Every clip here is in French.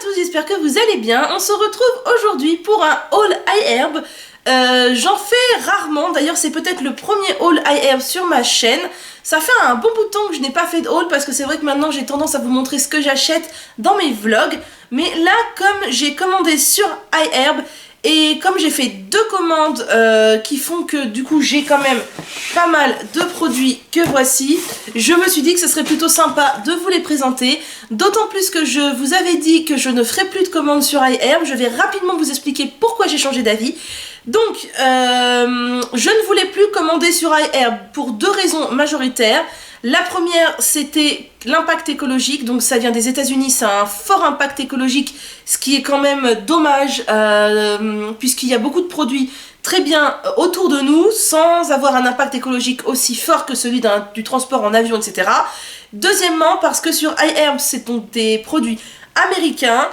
tous, j'espère que vous allez bien. On se retrouve aujourd'hui pour un haul iHerb. J'en fais rarement, d'ailleurs c'est peut-être le premier haul iHerb sur ma chaîne. Ça fait un bon bout de temps que je n'ai pas fait de haul parce que c'est vrai que maintenant j'ai tendance à vous montrer ce que j'achète dans mes vlogs. Mais là, comme j'ai commandé sur iHerb et comme j'ai fait deux commandes qui font que du coup j'ai quand même pas mal de produits que voici, je me suis dit que ce serait plutôt sympa de vous les présenter. D'autant plus que je vous avais dit que je ne ferai plus de commandes sur iHerb. Je vais rapidement vous expliquer pourquoi j'ai changé d'avis. Donc, je ne voulais plus commander sur iHerb pour deux raisons majoritaires. La première, c'était l'impact écologique, donc ça vient des États-Unis, ça a un fort impact écologique, ce qui est quand même dommage, puisqu'il y a beaucoup de produits très bien autour de nous, sans avoir un impact écologique aussi fort que celui du transport en avion, etc. Deuxièmement, parce que sur iHerb, c'est donc des produits américains,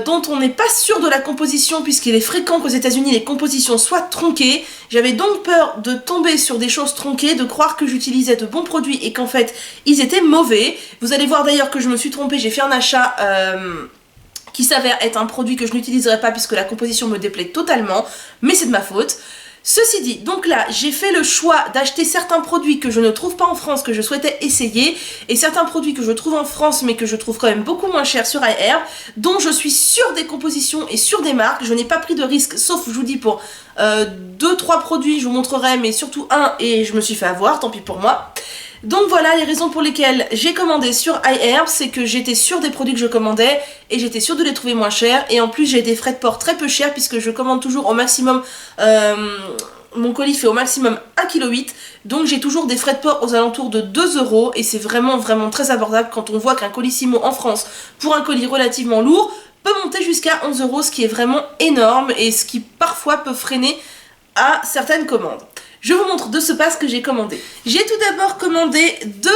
dont on n'est pas sûr de la composition puisqu'il est fréquent qu'aux États-Unis les compositions soient tronquées. J'avais donc peur de tomber sur des choses tronquées, de croire que j'utilisais de bons produits et qu'en fait ils étaient mauvais. Vous allez voir d'ailleurs que je me suis trompée, j'ai fait un achat qui s'avère être un produit que je n'utiliserai pas puisque la composition me déplaît totalement, mais c'est de ma faute. Ceci dit, donc là, j'ai fait le choix d'acheter certains produits que je ne trouve pas en France, que je souhaitais essayer, et certains produits que je trouve en France, mais que je trouve quand même beaucoup moins chers sur iHerb, dont je suis sûre des compositions et sûre des marques. Je n'ai pas pris de risque, sauf, je vous dis, pour 2-3 produits, je vous montrerai, mais surtout un, et je me suis fait avoir, tant pis pour moi. Donc voilà les raisons pour lesquelles j'ai commandé sur iHerb, c'est que j'étais sûre des produits que je commandais et j'étais sûre de les trouver moins chers, et en plus j'ai des frais de port très peu chers puisque je commande toujours au maximum, mon colis fait au maximum 1,8 kg, donc j'ai toujours des frais de port aux alentours de 2 € et c'est vraiment très abordable quand on voit qu'un Colissimo en France pour un colis relativement lourd peut monter jusqu'à 11 €, ce qui est vraiment énorme et ce qui parfois peut freiner à certaines commandes. Je vous montre de ce pas ce que j'ai commandé. J'ai tout d'abord commandé deux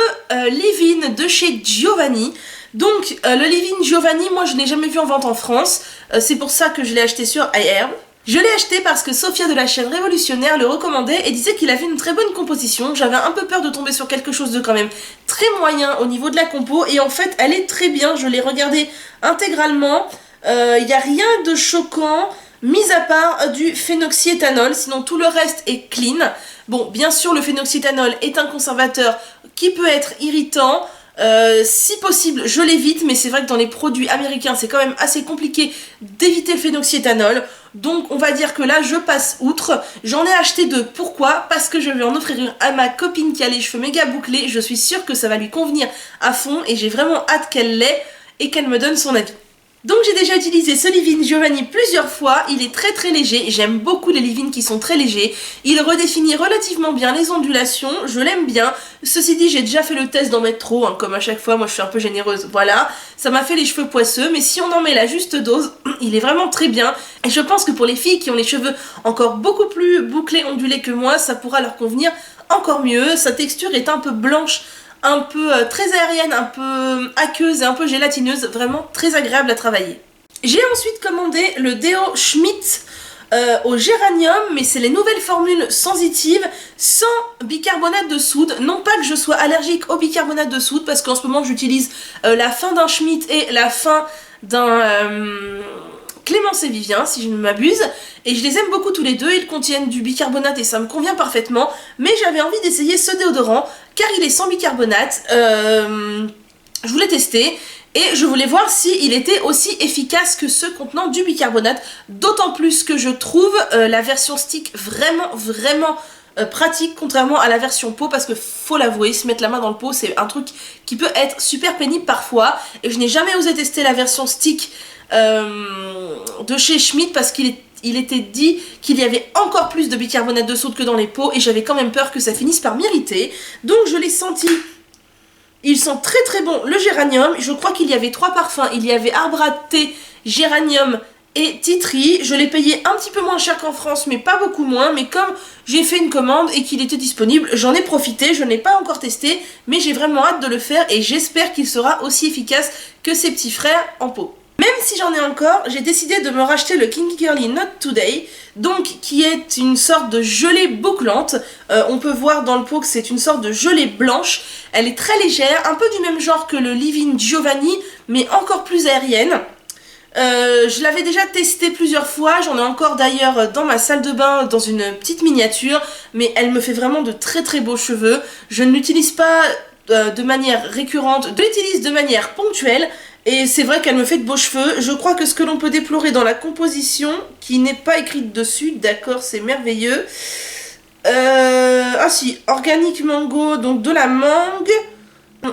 leave-in de chez Giovanni. Donc le leave-in Giovanni, moi je n'ai jamais vu en vente en France. C'est pour ça que je l'ai acheté sur iHerb. Je l'ai acheté parce que Sophia de la chaîne Révolutionnaire le recommandait et disait qu'il avait une très bonne composition. J'avais un peu peur de tomber sur quelque chose de quand même très moyen au niveau de la compo. Et en fait elle est très bien, je l'ai regardée intégralement. Il n'y a rien de choquant. Mis à part du phénoxyéthanol, sinon tout le reste est clean. Bon, bien sûr, le phénoxyéthanol est un conservateur qui peut être irritant. Si possible, je l'évite, mais c'est vrai que dans les produits américains, c'est quand même assez compliqué d'éviter le phénoxyéthanol. Donc, on va dire que là, je passe outre. J'en ai acheté deux. Pourquoi? Parce que je vais en offrir une à ma copine qui a les cheveux méga bouclés. Je suis sûre que ça va lui convenir à fond et j'ai vraiment hâte qu'elle l'ait et qu'elle me donne son avis. Donc j'ai déjà utilisé ce leave-in Giovanni plusieurs fois, il est très léger, j'aime beaucoup les leave-in qui sont très légers, il redéfinit relativement bien les ondulations, je l'aime bien. Ceci dit, j'ai déjà fait le test d'en mettre trop, hein, comme à chaque fois, moi je suis un peu généreuse, voilà, ça m'a fait les cheveux poisseux, mais si on en met la juste dose, il est vraiment très bien. Et je pense que pour les filles qui ont les cheveux encore beaucoup plus bouclés, ondulés que moi, ça pourra leur convenir encore mieux. Sa texture est un peu blanche, un peu très aérienne, un peu aqueuse et un peu gélatineuse, vraiment très agréable à travailler. J'ai ensuite commandé le déo Schmitt au géranium, mais c'est les nouvelles formules sensitives, sans bicarbonate de soude. Non pas que je sois allergique au bicarbonate de soude, parce qu'en ce moment j'utilise la fin d'un Schmitt et la fin d'un Clémence et Vivien, si je ne m'abuse, et je les aime beaucoup tous les deux. Ils contiennent du bicarbonate et ça me convient parfaitement, mais j'avais envie d'essayer ce déodorant car il est sans bicarbonate. Je voulais tester et je voulais voir s'il était aussi efficace que ceux contenant du bicarbonate, d'autant plus que je trouve la version stick vraiment pratique, contrairement à la version pot, parce que faut l'avouer, se mettre la main dans le pot c'est un truc qui peut être super pénible parfois, et je n'ai jamais osé tester la version stick de chez Schmitt parce qu'il était dit qu'il y avait encore plus de bicarbonate de soude que dans les pots et j'avais quand même peur que ça finisse par m'irriter. Donc je l'ai senti, il sent très bon le géranium. Je crois qu'il y avait 3 parfums, il y avait arbre à thé, géranium et tea tree. Je l'ai payé un petit peu moins cher qu'en France, mais pas beaucoup moins, mais comme j'ai fait une commande et qu'il était disponible, j'en ai profité. Je n'ai pas encore testé, mais j'ai vraiment hâte de le faire et j'espère qu'il sera aussi efficace que ses petits frères en pot. Même si j'en ai encore, j'ai décidé de me racheter le Kinky Girly Not Today, donc qui est une sorte de gelée bouclante. On peut voir dans le pot que c'est une sorte de gelée blanche. Elle est très légère, un peu du même genre que le leave-in Giovanni, mais encore plus aérienne. Je l'avais déjà testé plusieurs fois, j'en ai encore d'ailleurs dans ma salle de bain dans une petite miniature, mais elle me fait vraiment de très très beaux cheveux. Je ne l'utilise pas de manière récurrente, je l'utilise de manière ponctuelle et c'est vrai qu'elle me fait de beaux cheveux. Je crois que ce que l'on peut déplorer dans la composition, qui n'est pas écrite dessus, d'accord, c'est merveilleux. Ah si, organique mango, donc de la mangue.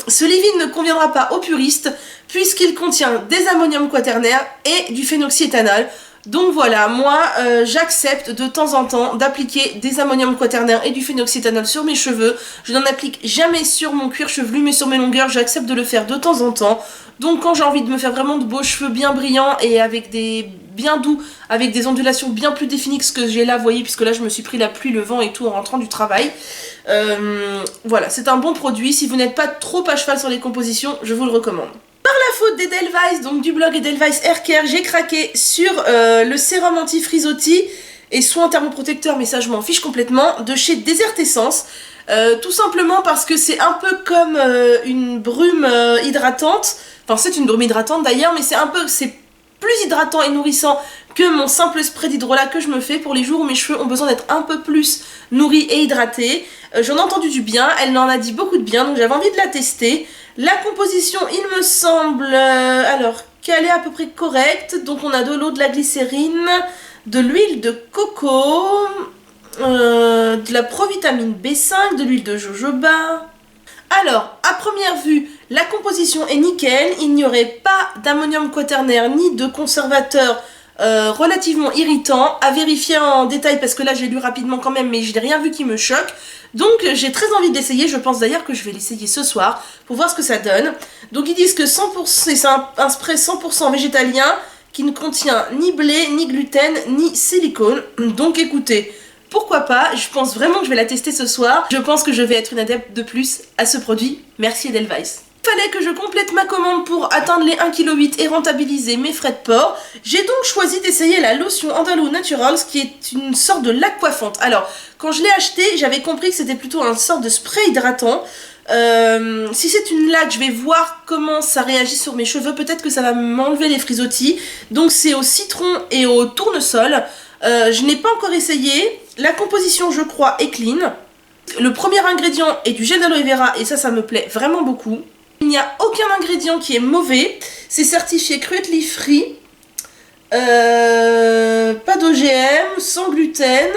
Ce leave-in ne conviendra pas aux puristes puisqu'il contient des ammonium quaternaire et du phénoxyéthanol. Donc voilà, moi j'accepte de temps en temps d'appliquer des ammonium quaternaire et du phénoxyéthanol sur mes cheveux. Je n'en applique jamais sur mon cuir chevelu mais sur mes longueurs, j'accepte de le faire de temps en temps. Donc quand j'ai envie de me faire vraiment de beaux cheveux bien brillants et avec des bien doux, avec des ondulations bien plus définies que ce que j'ai là, vous voyez, puisque là je me suis pris la pluie, le vent et tout en rentrant du travail. Voilà, c'est un bon produit. Si vous n'êtes pas trop à cheval sur les compositions, je vous le recommande. Par la faute d'Edelweiss, donc du blog Edelweiss Hair Care, j'ai craqué sur le sérum anti-frisottis et soin thermoprotecteur, mais ça je m'en fiche complètement, de chez Desert Essence. Tout simplement parce que c'est un peu comme une brume hydratante. Enfin, c'est une brume hydratante d'ailleurs, mais c'est plus hydratant et nourrissant que mon simple spray d'hydrolat que je me fais pour les jours où mes cheveux ont besoin d'être un peu plus nourris et hydratés. J'en ai entendu du bien, elle m'en a dit beaucoup de bien, donc j'avais envie de la tester. La composition, il me semble, alors qu'elle est à peu près correcte. Donc on a de l'eau, de la glycérine, de l'huile de coco, de la provitamine B5, de l'huile de jojoba. Alors, à première vue, la composition est nickel, il n'y aurait pas d'ammonium quaternaire ni de conservateur relativement irritant, à vérifier en détail parce que là j'ai lu rapidement quand même mais je n'ai rien vu qui me choque. Donc j'ai très envie de l'essayer, je pense d'ailleurs que je vais l'essayer ce soir pour voir ce que ça donne. Donc ils disent que 100%, c'est un spray 100% végétalien qui ne contient ni blé, ni gluten, ni silicone. Donc écoutez, pourquoi pas, je pense vraiment que je vais la tester ce soir. Je pense que je vais être une adepte de plus à ce produit. Merci Edelweiss. Il fallait que je complète ma commande pour atteindre les 1,8 kg et rentabiliser mes frais de port. J'ai donc choisi d'essayer la lotion Andalou Naturals qui est une sorte de laque coiffante. Alors, quand je l'ai acheté, j'avais compris que c'était plutôt un sorte de spray hydratant. Si c'est une laque, je vais voir comment ça réagit sur mes cheveux. Peut-être que ça va m'enlever les frisottis. Donc c'est au citron et au tournesol. Je n'ai pas encore essayé. La composition, je crois, est clean. Le premier ingrédient est du gel d'aloe vera et ça me plaît vraiment beaucoup. Il n'y a aucun ingrédient qui est mauvais. C'est certifié cruelty free. Pas d'OGM, sans gluten.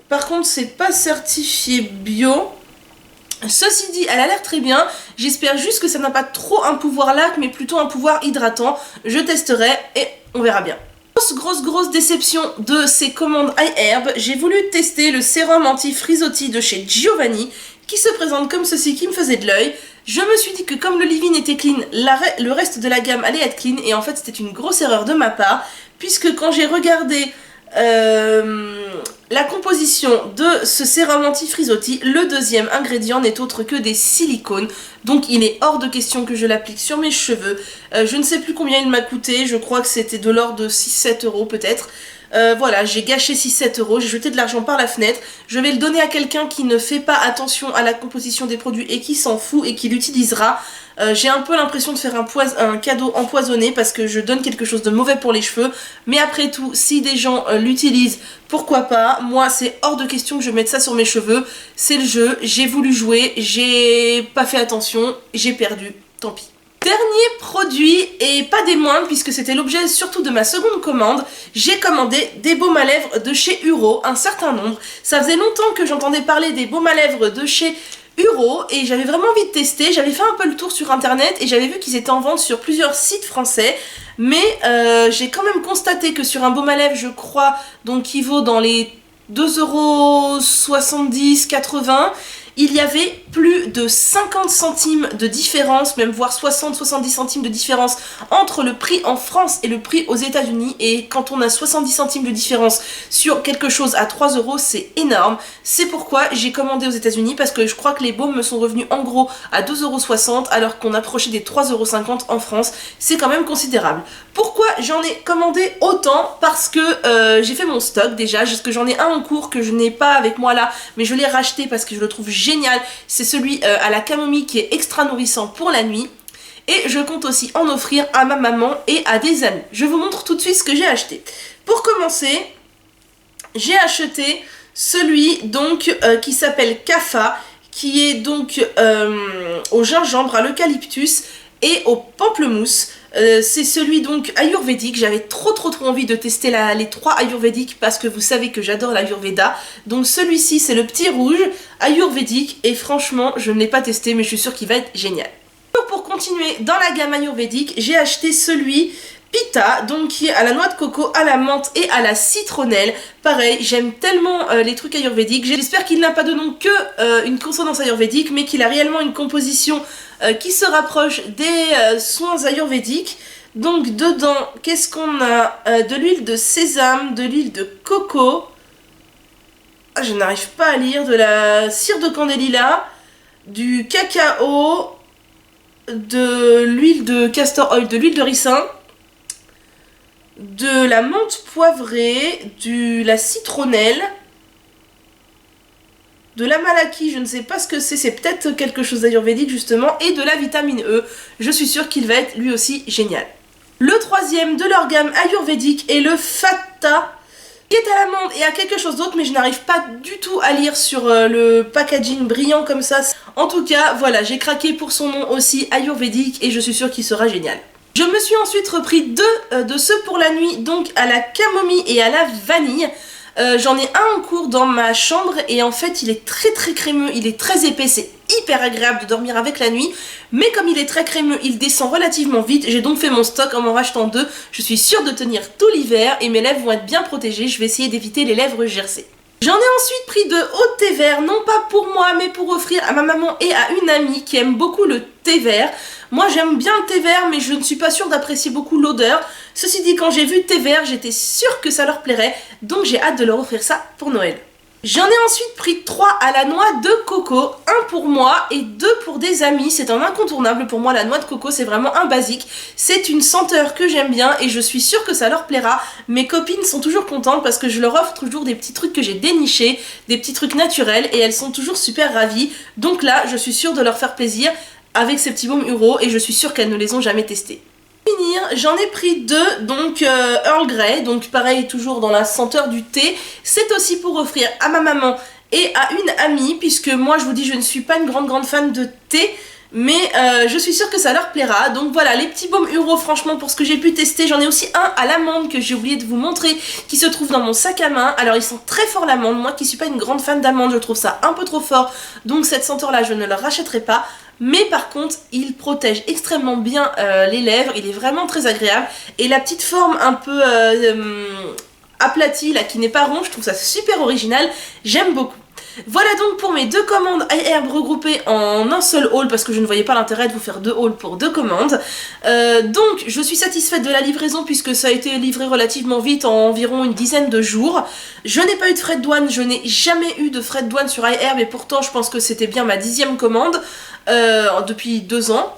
Par contre, c'est pas certifié bio. Ceci dit, elle a l'air très bien. J'espère juste que ça n'a pas trop un pouvoir laque, mais plutôt un pouvoir hydratant. Je testerai et on verra bien. Grosse déception de ces commandes iHerb. J'ai voulu tester le sérum anti-frisottis de chez Giovanni, qui se présente comme ceci, qui me faisait de l'œil. Je me suis dit que comme le leave-in était clean, le reste de la gamme allait être clean, et en fait c'était une grosse erreur de ma part, puisque quand j'ai regardé la composition de ce sérum anti-frisottis, le deuxième ingrédient n'est autre que des silicones, donc il est hors de question que je l'applique sur mes cheveux. Je ne sais plus combien il m'a coûté, je crois que c'était de l'ordre de 6-7 € peut-être. Voilà, j'ai gâché 6-7 €, j'ai jeté de l'argent par la fenêtre. Je vais le donner à quelqu'un qui ne fait pas attention à la composition des produits et qui s'en fout et qui l'utilisera. J'ai un peu l'impression de faire un cadeau empoisonné parce que je donne quelque chose de mauvais pour les cheveux. Mais après tout, si des gens l'utilisent, pourquoi pas. Moi, c'est hors de question que je mette ça sur mes cheveux. C'est le jeu, j'ai voulu jouer, j'ai pas fait attention, j'ai perdu, tant pis. Dernier produit, et pas des moindres puisque c'était l'objet surtout de ma seconde commande, j'ai commandé des baumes à lèvres de chez Uro, un certain nombre. Ça faisait longtemps que j'entendais parler des baumes à lèvres de chez Uro et j'avais vraiment envie de tester. J'avais fait un peu le tour sur internet et j'avais vu qu'ils étaient en vente sur plusieurs sites français, mais j'ai quand même constaté que sur un baume à lèvres, je crois, donc qui vaut dans les 2,70 €, 80 €, il y avait plus de 50 centimes de différence, même voire 60-70 centimes de différence entre le prix en France et le prix aux États-Unis. Et quand on a 70 centimes de différence sur quelque chose à 3 €, c'est énorme. C'est pourquoi j'ai commandé aux États-Unis parce que je crois que les baumes me sont revenus en gros à 2,60 € alors qu'on approchait des 3,50 € en France. C'est quand même considérable. Pourquoi j'en ai commandé autant? Parce que j'ai fait mon stock déjà, parce que j'en ai un en cours que je n'ai pas avec moi là, mais je l'ai racheté parce que je le trouve génial. C'est celui à la camomille qui est extra nourrissant pour la nuit. et je compte aussi en offrir à ma maman et à des amis. Je vous montre tout de suite ce que j'ai acheté. Pour commencer, j'ai acheté celui donc qui s'appelle Kapha, qui est donc au gingembre, à l'eucalyptus et au pamplemousse. C'est celui donc ayurvédique. J'avais trop envie de tester les 3 ayurvédiques parce que vous savez que j'adore l'ayurveda. Donc celui-ci c'est le petit rouge ayurvédique et franchement je ne l'ai pas testé mais je suis sûre qu'il va être génial. Pour continuer dans la gamme ayurvédique, j'ai acheté celui Pitta, donc qui est à la noix de coco, à la menthe et à la citronnelle. Pareil, j'aime tellement les trucs ayurvédiques. J'espère qu'il n'a pas de nom que une consonance ayurvédique, mais qu'il a réellement une composition qui se rapproche des soins ayurvédiques. Donc dedans, qu'est-ce qu'on a? De l'huile de sésame, de l'huile de coco. Ah, je n'arrive pas à lire. De la cire de candélila, du cacao, de l'huile de castor oil, de l'huile de ricin, de la menthe poivrée, de la citronnelle, de la malaki, je ne sais pas ce que c'est peut-être quelque chose d'ayurvédique justement, et de la vitamine E. Je suis sûre qu'il va être lui aussi génial. Le troisième de leur gamme ayurvédique est le Fatta, qui est à l'amande et à quelque chose d'autre, mais je n'arrive pas du tout à lire sur le packaging brillant comme ça. En tout cas, voilà, j'ai craqué pour son nom aussi ayurvédique et je suis sûre qu'il sera génial. Je me suis ensuite repris 2 de ceux pour la nuit, donc à la camomille et à la vanille. J'en ai un en cours dans ma chambre et en fait il est très crémeux, il est très épais, c'est hyper agréable de dormir avec la nuit, mais comme il est très crémeux, il descend relativement vite. J'ai donc fait mon stock en m'en rachetant 2, je suis sûre de tenir tout l'hiver et mes lèvres vont être bien protégées. Je vais essayer d'éviter les lèvres gercées. J'en ai ensuite pris de haut thé vert, non pas pour moi mais pour offrir à ma maman et à une amie qui aime beaucoup le thé vert. Moi j'aime bien le thé vert mais je ne suis pas sûre d'apprécier beaucoup l'odeur. Ceci dit, quand j'ai vu thé vert, j'étais sûre que ça leur plairait, donc j'ai hâte de leur offrir ça pour Noël. J'en ai ensuite pris 3 à la noix de coco, 1 pour moi et 2 pour des amis. C'est un incontournable pour moi, la noix de coco, c'est vraiment un basique. C'est une senteur que j'aime bien et je suis sûre que ça leur plaira. Mes copines sont toujours contentes parce que je leur offre toujours des petits trucs que j'ai dénichés, des petits trucs naturels et elles sont toujours super ravies. Donc là, je suis sûre de leur faire plaisir avec ces petits baumes Uro et je suis sûre qu'elles ne les ont jamais testés. J'en ai pris 2, donc Earl Grey, donc pareil toujours dans la senteur du thé. C'est aussi pour offrir à ma maman et à une amie, puisque moi je vous dis je ne suis pas une grande fan de thé, mais je suis sûre que ça leur plaira. Donc voilà, les petits baumes Uro, franchement pour ce que j'ai pu tester, j'en ai aussi un à l'amande que j'ai oublié de vous montrer, qui se trouve dans mon sac à main. Alors ils sont très forts l'amande, moi qui suis pas une grande fan d'amande, je trouve ça un peu trop fort, donc cette senteur là je ne la rachèterai pas. Mais par contre, il protège extrêmement bien les lèvres, il est vraiment très agréable. Et la petite forme un peu aplatie, là, qui n'est pas ronde, je trouve ça super original, j'aime beaucoup. Voilà donc pour mes 2 commandes iHerb regroupées en un seul haul parce que je ne voyais pas l'intérêt de vous faire 2 hauls pour 2 commandes. Donc je suis satisfaite de la livraison puisque ça a été livré relativement vite, en environ une dizaine de jours. Je n'ai pas eu de frais de douane, je n'ai jamais eu de frais de douane sur iHerb et pourtant je pense que c'était bien ma 10e commande depuis 2 ans.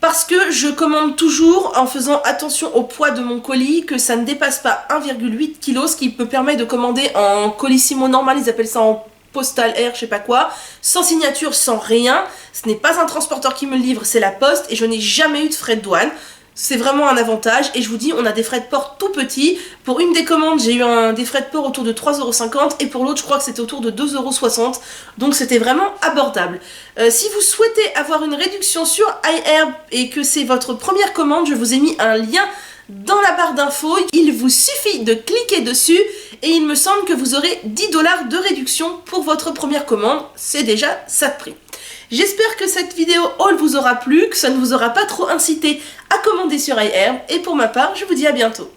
Parce que je commande toujours en faisant attention au poids de mon colis, que ça ne dépasse pas 1,8 kg, ce qui me permet de commander en colissimo normal, ils appellent ça en postal air, je sais pas quoi, sans signature, sans rien. Ce n'est pas un transporteur qui me le livre, c'est la poste et je n'ai jamais eu de frais de douane. C'est vraiment un avantage et je vous dis, on a des frais de port tout petits. Pour une des commandes, j'ai eu des frais de port autour de 3,50 € et pour l'autre, je crois que c'était autour de 2,60 €. Donc c'était vraiment abordable. Si vous souhaitez avoir une réduction sur iHerb et que c'est votre première commande, je vous ai mis un lien dans la barre d'infos. Il vous suffit de cliquer dessus et il me semble que vous aurez 10 $ de réduction pour votre première commande. C'est déjà ça de prix. J'espère que cette vidéo haul vous aura plu, que ça ne vous aura pas trop incité à commander sur iHerb et pour ma part, je vous dis à bientôt.